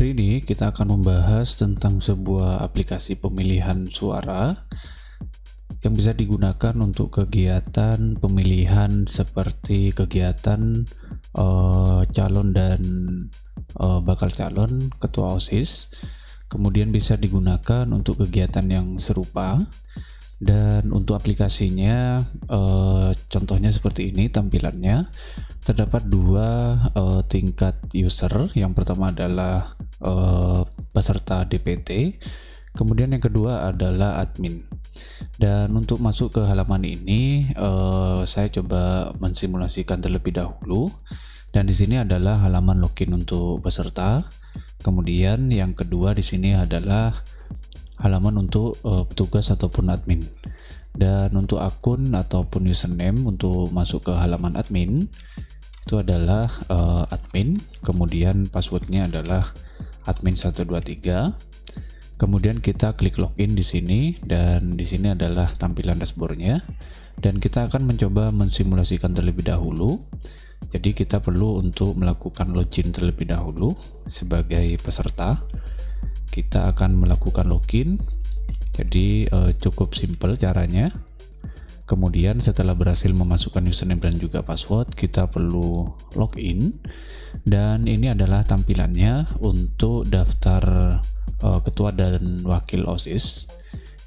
Hari ini kita akan membahas tentang sebuah aplikasi pemilihan suara yang bisa digunakan untuk kegiatan pemilihan seperti kegiatan calon dan bakal calon ketua OSIS. Kemudian bisa digunakan untuk kegiatan yang serupa. Dan untuk aplikasinya, contohnya seperti ini tampilannya. Terdapat dua tingkat user. Yang pertama adalah peserta DPT, kemudian yang kedua adalah admin. Dan untuk masuk ke halaman ini, saya coba mensimulasikan terlebih dahulu. Dan di sini adalah halaman login untuk peserta. Kemudian yang kedua di sini adalah halaman untuk petugas ataupun admin. Dan untuk akun ataupun username untuk masuk ke halaman admin itu adalah admin, kemudian passwordnya adalah admin123. Kemudian kita klik login di sini, dan di sini adalah tampilan dashboardnya. Dan kita akan mencoba mensimulasikan terlebih dahulu. Jadi kita perlu untuk melakukan login terlebih dahulu sebagai peserta. Kita akan melakukan login, jadi cukup simple caranya. Kemudian setelah berhasil memasukkan username dan juga password, kita perlu login. Dan ini adalah tampilannya untuk daftar ketua dan wakil OSIS.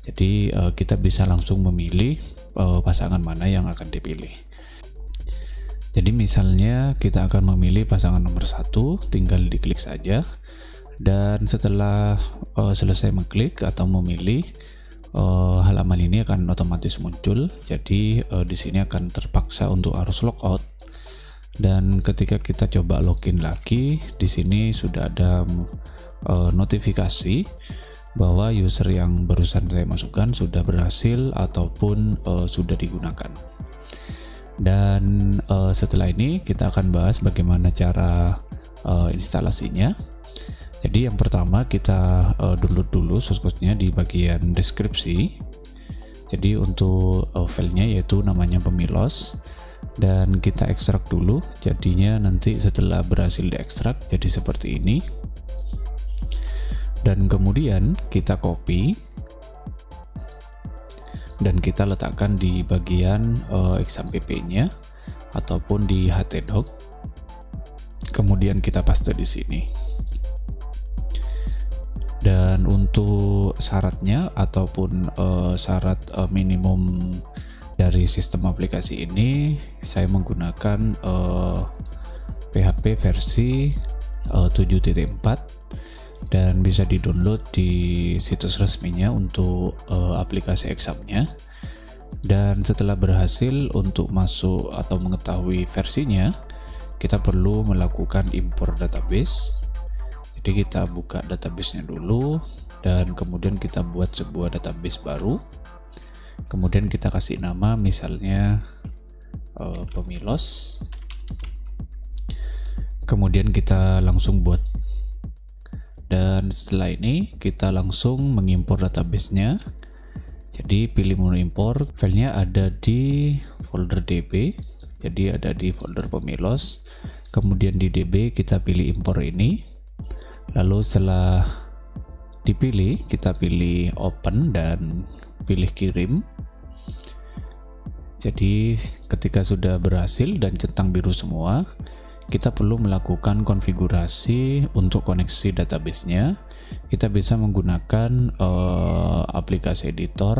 Jadi kita bisa langsung memilih pasangan mana yang akan dipilih. Jadi misalnya kita akan memilih pasangan nomor 1, tinggal diklik saja. Dan setelah selesai mengklik atau memilih, halaman ini akan otomatis muncul. Jadi di sini akan terpaksa untuk harus logout. Dan ketika kita coba login lagi, di sini sudah ada notifikasi bahwa user yang barusan saya masukkan sudah berhasil ataupun sudah digunakan. Dan setelah ini kita akan bahas bagaimana cara instalasinya. Jadi yang pertama kita download dulu source code-nya di bagian deskripsi. Jadi untuk filenya yaitu namanya pemilos, dan kita ekstrak dulu. Jadinya nanti setelah berhasil diekstrak jadi seperti ini. Dan kemudian kita copy dan kita letakkan di bagian XAMPP-nya ataupun di htdoc. Kemudian kita paste di sini. Dan untuk syaratnya ataupun syarat minimum dari sistem aplikasi ini, saya menggunakan PHP versi 7.4 dan bisa di-download di situs resminya untuk aplikasi examnya. Dan setelah berhasil untuk masuk atau mengetahui versinya, kita perlu melakukan import database. Jadi kita buka databasenya dulu, dan kemudian kita buat sebuah database baru. Kemudian kita kasih nama misalnya pemilos. Kemudian kita langsung buat. Dan setelah ini kita langsung mengimpor databasenya. Jadi pilih menu impor, filenya ada di folder db. Jadi ada di folder pemilos. Kemudian di db kita pilih impor ini. Lalu setelah dipilih, kita pilih open dan pilih kirim. Jadi ketika sudah berhasil dan centang biru semua, kita perlu melakukan konfigurasi untuk koneksi databasenya. Kita bisa menggunakan aplikasi editor.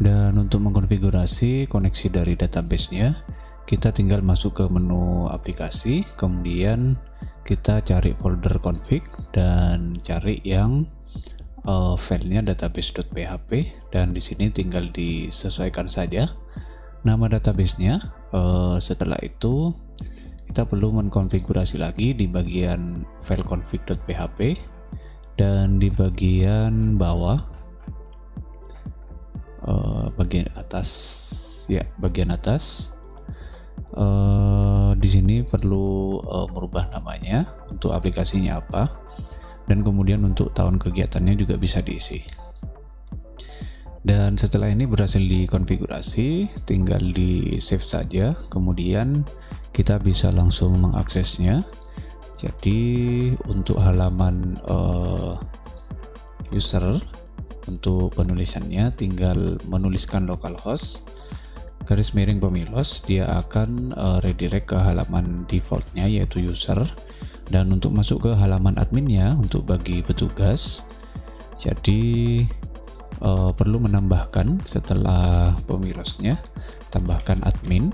Dan untuk mengkonfigurasi koneksi dari databasenya, kita tinggal masuk ke menu aplikasi, kemudian kita cari folder config dan cari yang filenya database.php, dan di sini tinggal disesuaikan saja nama databasenya. Setelah itu kita perlu mengkonfigurasi lagi di bagian file config.php, dan di bagian bawah bagian atas di sini perlu merubah namanya untuk aplikasinya apa, dan kemudian untuk tahun kegiatannya juga bisa diisi. Dan setelah ini berhasil dikonfigurasi, tinggal di save saja. Kemudian kita bisa langsung mengaksesnya. Jadi untuk halaman user, untuk penulisannya tinggal menuliskan localhost _ pemilos, dia akan redirect ke halaman defaultnya yaitu user. Dan untuk masuk ke halaman adminnya untuk bagi petugas, jadi perlu menambahkan setelah pemilosnya tambahkan admin,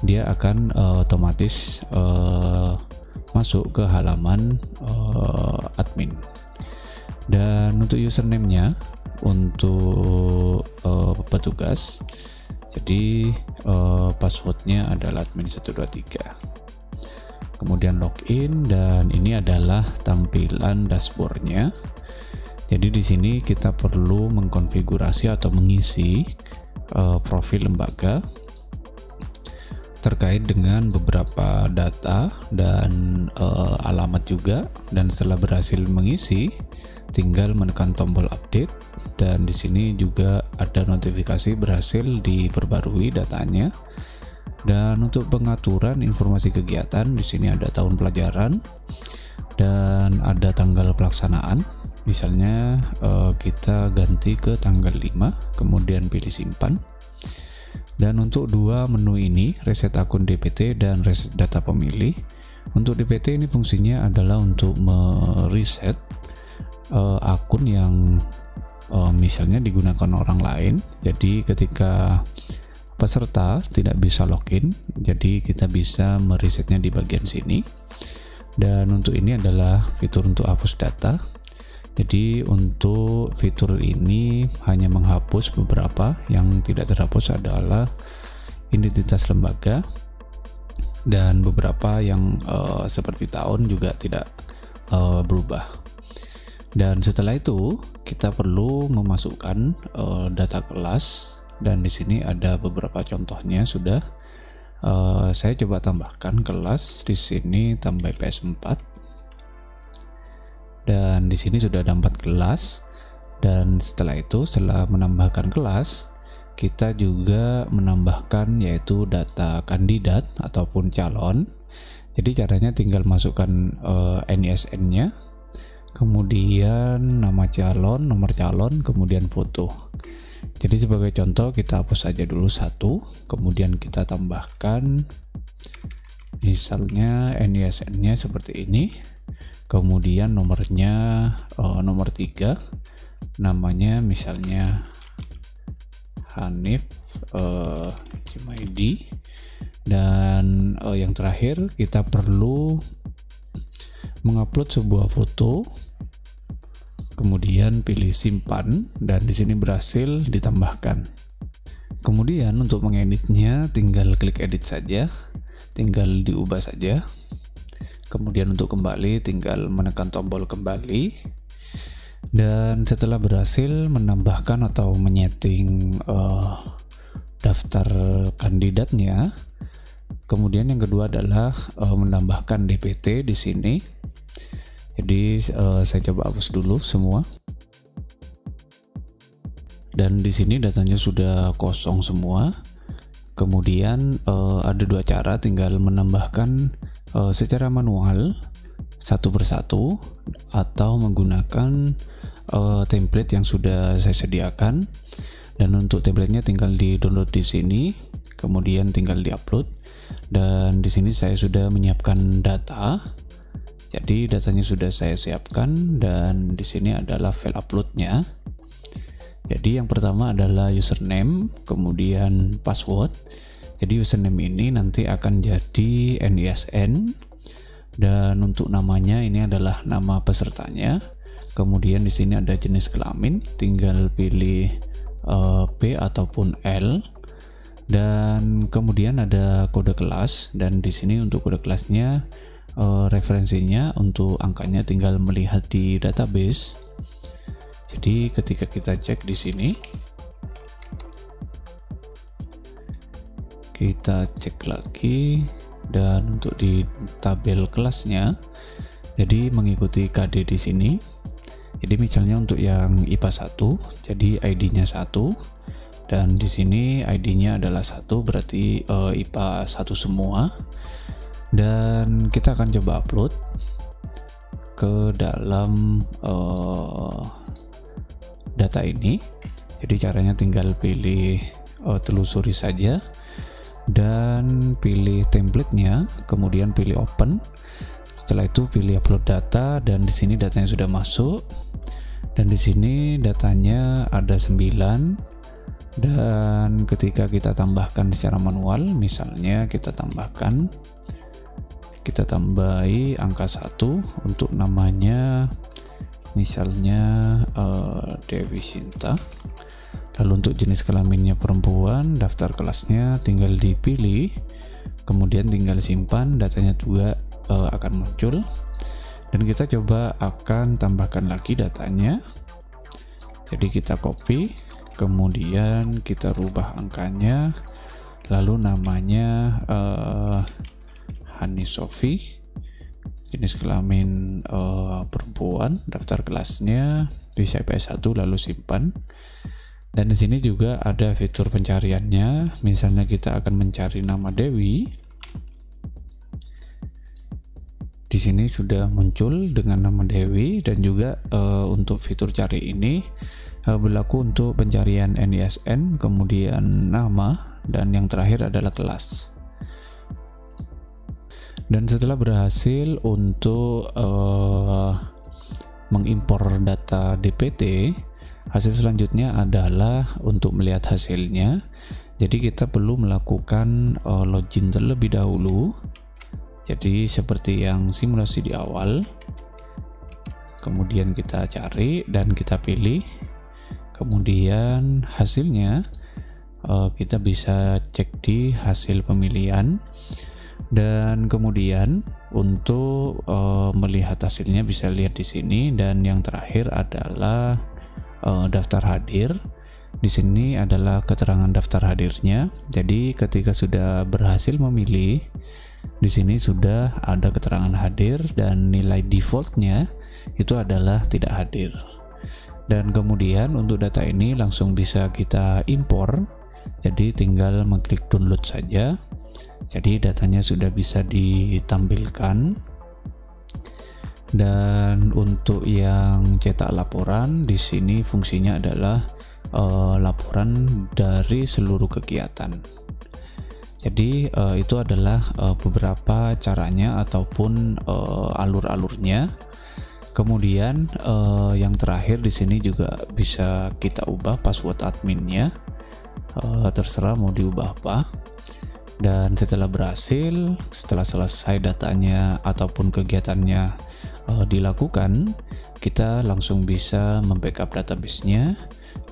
dia akan otomatis masuk ke halaman admin. Dan untuk username-nya untuk petugas, jadi passwordnya adalah admin123. Kemudian login, dan ini adalah tampilan dashboardnya. Jadi di sini kita perlu mengkonfigurasi atau mengisi profil lembaga terkait dengan beberapa data dan alamat juga. Dan setelah berhasil mengisi, tinggal menekan tombol update, dan di sini juga ada notifikasi berhasil diperbarui datanya. Dan untuk pengaturan informasi kegiatan, di sini ada tahun pelajaran dan ada tanggal pelaksanaan. Misalnya kita ganti ke tanggal 5, kemudian pilih simpan. Dan untuk dua menu ini, reset akun DPT dan reset data pemilih. Untuk DPT ini fungsinya adalah untuk mereset akun yang misalnya digunakan orang lain. Jadi ketika peserta tidak bisa login, jadi kita bisa meresetnya di bagian sini. Dan untuk ini adalah fitur untuk hapus data. Jadi untuk fitur ini hanya menghapus beberapa, yang tidak terhapus adalah identitas lembaga, dan beberapa yang seperti tahun juga tidak berubah. Dan setelah itu kita perlu memasukkan data kelas. Dan di sini ada beberapa contohnya sudah. Saya coba tambahkan kelas di sini, tambah PS4. Dan di sini sudah ada 4 kelas. Dan setelah itu, setelah menambahkan kelas, kita juga menambahkan yaitu data kandidat ataupun calon. Jadi caranya tinggal masukkan NISN-nya, kemudian nama calon, nomor calon, kemudian foto. Jadi sebagai contoh kita hapus saja dulu 1, kemudian kita tambahkan misalnya NISN-nya seperti ini, kemudian nomornya nomor 3, namanya misalnya Hanif Jumaidi, dan yang terakhir kita perlu mengupload sebuah foto. Kemudian pilih simpan, dan di sini berhasil ditambahkan. Kemudian untuk mengeditnya tinggal klik edit saja, tinggal diubah saja. Kemudian untuk kembali tinggal menekan tombol kembali. Dan setelah berhasil menambahkan atau menyeting daftar kandidatnya, kemudian yang kedua adalah menambahkan DPT di sini. Jadi saya coba hapus dulu semua. Dan di sini datanya sudah kosong semua. Kemudian ada dua cara, tinggal menambahkan secara manual satu persatu atau menggunakan template yang sudah saya sediakan. Dan untuk templatenya tinggal di-download di sini, kemudian tinggal di-upload. Dan di sini saya sudah menyiapkan data. Jadi datanya sudah saya siapkan, dan di sini adalah file uploadnya. Jadi yang pertama adalah username, kemudian password. Jadi username ini nanti akan jadi NISN, dan untuk namanya ini adalah nama pesertanya. Kemudian di sini ada jenis kelamin, tinggal pilih P ataupun L. Dan kemudian ada kode kelas, dan di sini untuk kode kelasnya referensinya untuk angkanya tinggal melihat di database. Jadi ketika kita cek di sini, kita cek lagi, dan untuk di tabel kelasnya, jadi mengikuti KD di sini. Jadi misalnya untuk yang IPA 1, jadi ID-nya 1, dan di sini ID-nya adalah 1, berarti IPA 1 semua. dan kita akan coba upload ke dalam data ini. Jadi caranya tinggal pilih telusuri saja dan pilih templatenya, kemudian pilih open. Setelah itu pilih upload data, dan di sini datanya sudah masuk, dan di sini datanya ada 9. Dan ketika kita tambahkan secara manual, misalnya kita tambahi angka 1 untuk namanya, misalnya Dewi Sinta. Lalu untuk jenis kelaminnya perempuan, daftar kelasnya tinggal dipilih, kemudian tinggal simpan, datanya juga akan muncul. Dan kita coba akan tambahkan lagi datanya. Jadi kita copy, kemudian kita rubah angkanya, lalu namanya Hani Sofi, jenis kelamin perempuan, daftar kelasnya bisa PS1, lalu simpan. Dan di sini juga ada fitur pencariannya. Misalnya kita akan mencari nama Dewi. Di sini sudah muncul dengan nama Dewi, dan juga untuk fitur cari ini berlaku untuk pencarian NISN, kemudian nama, dan yang terakhir adalah kelas. Dan setelah berhasil untuk mengimpor data DPT, hasil selanjutnya adalah untuk melihat hasilnya. Jadi kita perlu melakukan login terlebih dahulu. Jadi seperti yang simulasi di awal, kemudian kita cari dan kita pilih, kemudian hasilnya kita bisa cek di hasil pemilihan. Dan kemudian untuk melihat hasilnya bisa lihat di sini. Dan yang terakhir adalah daftar hadir. Di sini adalah keterangan daftar hadirnya. Jadi ketika sudah berhasil memilih, di sini sudah ada keterangan hadir, dan nilai defaultnya itu adalah tidak hadir. Dan kemudian untuk data ini langsung bisa kita impor. Jadi tinggal mengklik download saja. Jadi datanya sudah bisa ditampilkan. Dan untuk yang cetak laporan, di sini fungsinya adalah laporan dari seluruh kegiatan. Jadi itu adalah beberapa caranya ataupun alur-alurnya. Kemudian yang terakhir di sini juga bisa kita ubah password adminnya. Terserah mau diubah apa. Dan setelah selesai datanya ataupun kegiatannya dilakukan, kita langsung bisa membackup database-nya.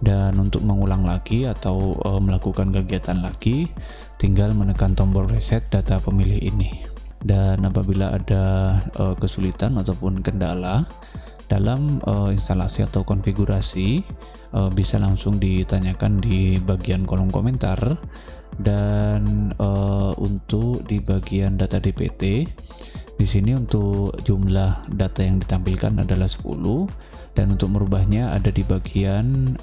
Dan untuk mengulang lagi atau melakukan kegiatan lagi, tinggal menekan tombol reset data pemilih ini. Dan apabila ada kesulitan ataupun kendala dalam instalasi atau konfigurasi, bisa langsung ditanyakan di bagian kolom komentar. Dan untuk di bagian data DPT, di sini untuk jumlah data yang ditampilkan adalah 10, dan untuk merubahnya ada di bagian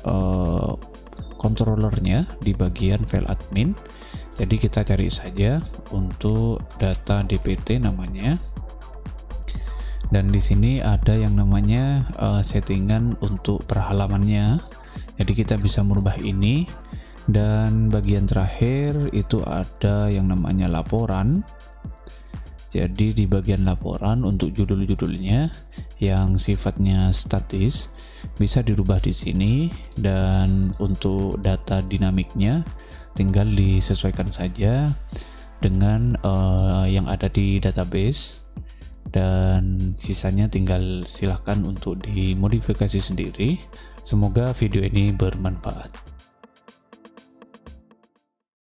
controllernya, di bagian file admin. Jadi kita cari saja untuk data DPT namanya. Dan di sini ada yang namanya settingan untuk perhalamannya. Jadi kita bisa merubah ini. Dan bagian terakhir itu ada yang namanya laporan. Jadi di bagian laporan untuk judul-judulnya yang sifatnya statis bisa dirubah di sini, dan untuk data dinamiknya tinggal disesuaikan saja dengan yang ada di database, dan sisanya tinggal silahkan untuk dimodifikasi sendiri. Semoga video ini bermanfaat.